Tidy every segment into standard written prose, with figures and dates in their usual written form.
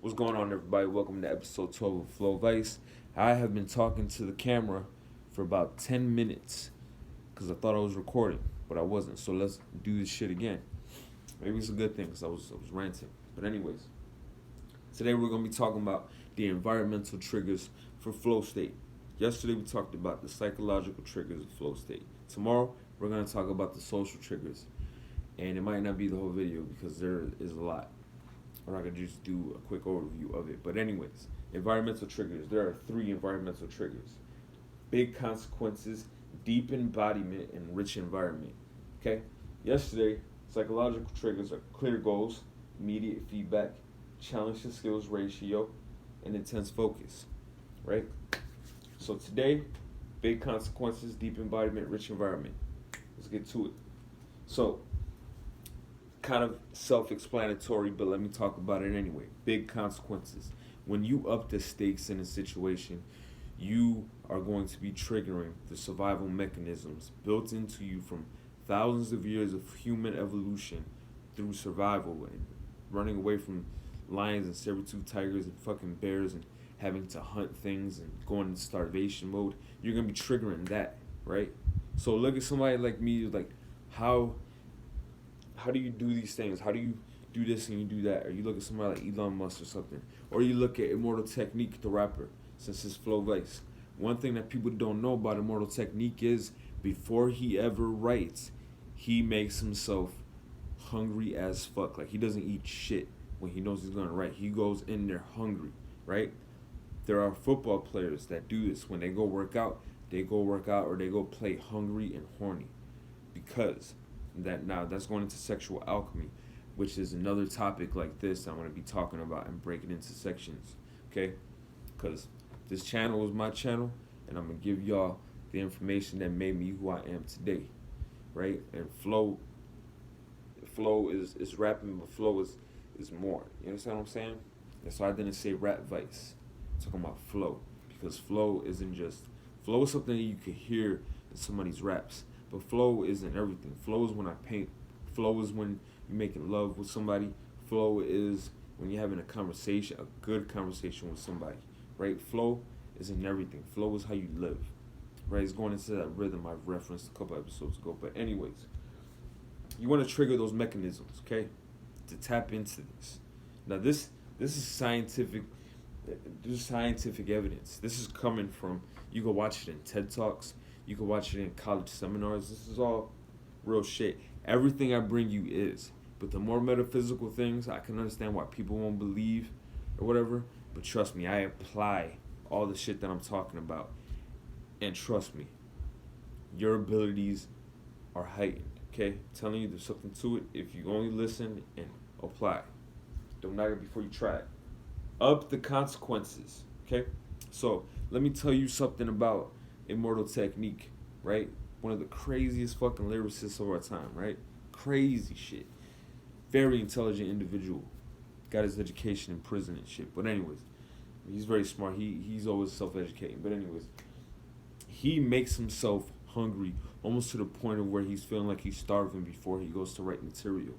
What's going on, everybody? Welcome to episode 12 of Flow Vice. I have been talking to the camera for about 10 minutes because I thought I was recording, but I wasn't. So let's do this shit again. Maybe it's a good thing because I was ranting. But, anyways, today we're going to be talking about the environmental triggers for flow state. Yesterday we talked about the psychological triggers of flow state. Tomorrow we're going to talk about the social triggers. And it might not be the whole video because there is a lot. I'm not gonna just do a quick overview of it. But anyways, environmental triggers. There are three environmental triggers: big consequences, deep embodiment, and rich environment. Okay. Yesterday, psychological triggers are clear goals, immediate feedback, challenge to skills ratio, and intense focus. Right. So today, big consequences, deep embodiment, rich environment. Let's get to it. So kind of self-explanatory, but let me talk about it anyway. Big consequences. When you up the stakes in a situation, you are going to be triggering the survival mechanisms built into you from thousands of years of human evolution through survival and running away from lions and saber-tooth tigers and fucking bears and having to hunt things and going into starvation mode. You're gonna be triggering that, right? So look at somebody like me, like how how do you do these things? How do you do this and you do that? Or you look at somebody like Elon Musk or something. Or you look at Immortal Technique, the rapper, since his Flow Vice. One thing that people don't know about Immortal Technique is before he ever writes, he makes himself hungry as fuck. Like he doesn't eat shit when he knows he's gonna write. He goes in there hungry, right? There are football players that do this. When they go work out or they go play hungry and horny because that's going into sexual alchemy, which is another topic like this I'm going to be talking about and breaking into sections, okay? Because this channel is my channel, and I'm going to give y'all the information that made me who I am today, right? And flow is rapping, but flow is more. You understand what I'm saying? And so I didn't say rap vice. I'm talking about flow, because flow is something that you could hear in somebody's raps. But flow isn't everything. Flow is when I paint. Flow is when you're making love with somebody. Flow is when you're having a conversation, a good conversation with somebody, right? Flow isn't everything. Flow is how you live, right? It's going into that rhythm I've referenced a couple episodes ago. But anyways, you want to trigger those mechanisms, okay? To tap into this. Now this is scientific. This is scientific evidence. This is coming from. You can watch it in TED Talks. You can watch it in college seminars. This is all real shit. Everything I bring you is. But the more metaphysical things, I can understand why people won't believe or whatever. But trust me, I apply all the shit that I'm talking about. And trust me, your abilities are heightened. Okay? I'm telling you, there's something to it if you only listen and apply. Don't knock it before you try it. Up the consequences. Okay? So, let me tell you something about Immortal Technique, right? One of the craziest fucking lyricists of our time, right? Crazy shit. Very intelligent individual. Got his education in prison and shit. But anyways, he's very smart. He's always self-educating. But anyways, he makes himself hungry almost to the point of where he's feeling like he's starving before he goes to write material.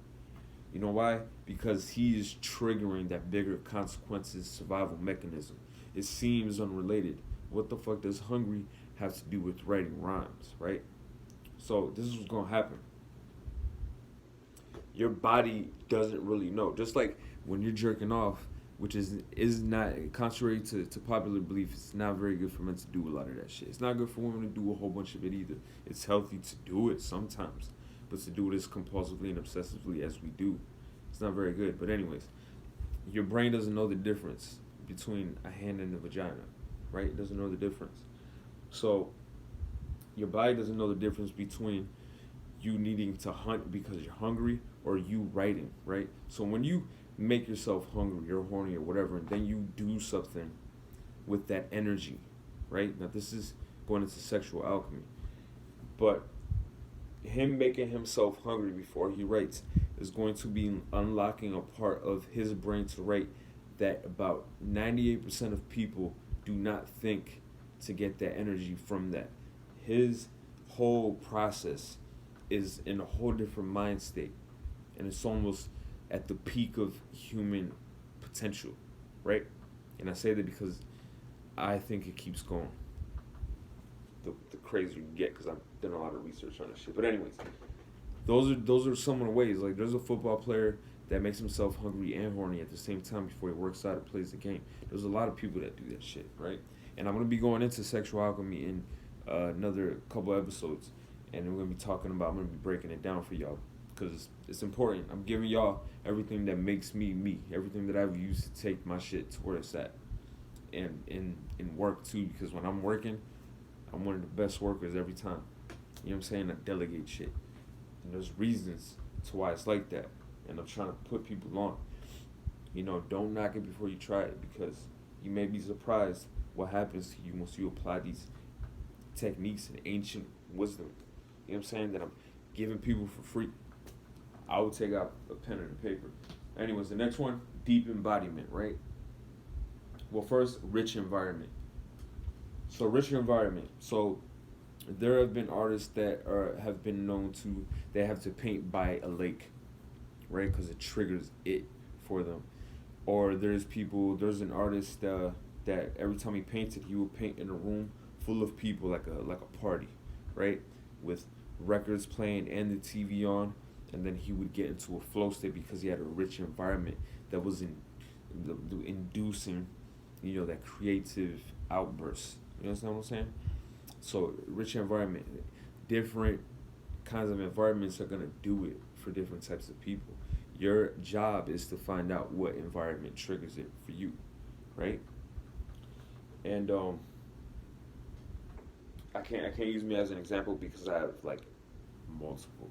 You know why? Because he is triggering that bigger consequences survival mechanism. It seems unrelated. What the fuck does hungry have to do with writing rhymes, right? So this is what's gonna happen. Your body doesn't really know. Just like when you're jerking off, which is not contrary to popular belief, it's not very good for men to do a lot of that shit. It's not good for women to do a whole bunch of it either. It's healthy to do it sometimes, but to do it as compulsively and obsessively as we do, it's not very good. But anyways, your brain doesn't know the difference between a hand and a vagina, right? It doesn't know the difference. So your body doesn't know the difference between you needing to hunt because you're hungry or you writing, right? So when you make yourself hungry or horny or whatever, and then you do something with that energy, right? Now this is going into sexual alchemy, but him making himself hungry before he writes is going to be unlocking a part of his brain to write that about 98% of people do not think to get that energy from that. His whole process is in a whole different mind state, and it's almost at the peak of human potential, right? And I say that because I think it keeps going. The crazier you get, because I've done a lot of research on this shit. But anyways, those are some of the ways. Like, there's a football player that makes himself hungry and horny at the same time before he works out or plays the game. There's a lot of people that do that shit, right? And I'm gonna be going into sexual alchemy in another couple episodes, and we're gonna be talking about. I'm gonna be breaking it down for y'all because it's important. I'm giving y'all everything that makes me me, everything that I've used to take my shit to where it's at, and in work too. Because when I'm working, I'm one of the best workers every time. You know what I'm saying? I delegate shit. And there's reasons to why it's like that. And I'm trying to put people on. You know, don't knock it before you try it, because you may be surprised what happens to you once you apply these techniques and ancient wisdom. You know what I'm saying? That I'm giving people for free. I would take out a pen and a paper. Anyways, the next one, deep embodiment, right? Well, first, rich environment. So rich environment. So there have been artists that have been known to, they have to paint by a lake, right? Because it triggers it for them. Or there's an artist that every time he painted, he would paint in a room full of people, like a party, right? With records playing and the TV on, and then he would get into a flow state because he had a rich environment that was inducing, that creative outburst. You understand what I'm saying? So rich environment, different kinds of environments are gonna do it for different types of people. Your job is to find out what environment triggers it for you, right? And I can't use me as an example because I have multiple.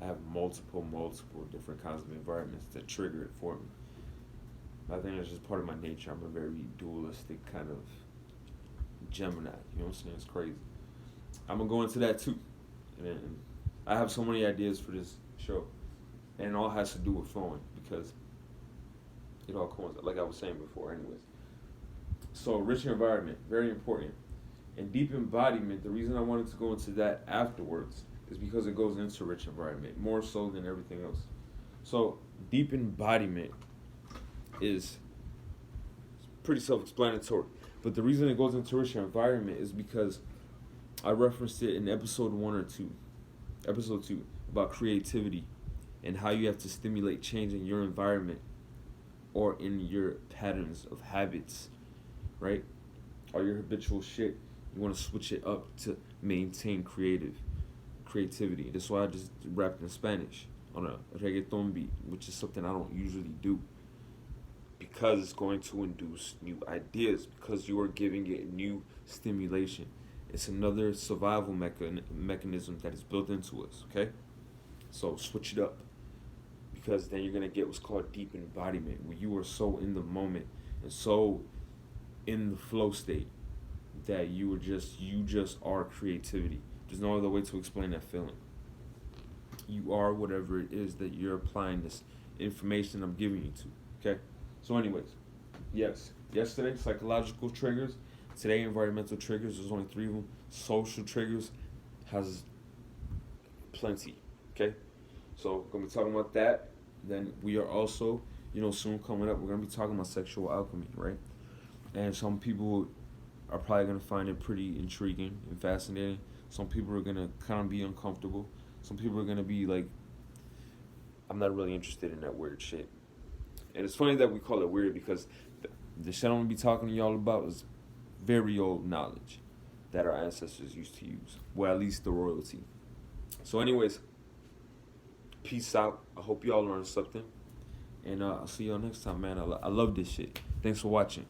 I have multiple different kinds of environments that trigger it for me. I think that's just part of my nature. I'm a very dualistic kind of Gemini. You know what I'm saying? It's crazy. I'm gonna go into that too. And I have so many ideas for this show. And it all has to do with flowing because it all coincides, like I was saying before, anyways. So rich environment, very important. And deep embodiment, the reason I wanted to go into that afterwards is because it goes into rich environment, more so than everything else. So deep embodiment is pretty self-explanatory. But the reason it goes into rich environment is because I referenced it in episode 2, about creativity and how you have to stimulate change in your environment or in your patterns of habits, right? Or your habitual shit. You want to switch it up to maintain creativity. That's why I just rapped in Spanish on a reggaeton beat, which is something I don't usually do. Because it's going to induce new ideas, because you are giving it new stimulation. It's another survival mechanism that is built into us, okay? So switch it up, because then you're going to get what's called deep embodiment, where you are so in the moment and so in the flow state that you just are creativity. There's no other way to explain that feeling. You are whatever it is that you're applying this information I'm giving you to, okay? So anyways, yesterday, psychological triggers. Today, environmental triggers. There's only 3 of them. Social triggers has plenty, okay? So we're going to be talking about that. Then we are also, soon coming up, we're going to be talking about sexual alchemy, right? And some people are probably going to find it pretty intriguing and fascinating. Some people are going to kind of be uncomfortable. Some people are going to be like, I'm not really interested in that weird shit. And it's funny that we call it weird because the shit I'm going to be talking to y'all about is very old knowledge that our ancestors used to use. Well, at least the royalty. So anyways, peace out. I hope y'all learned something. And I'll see y'all next time, man. I love this shit. Thanks for watching.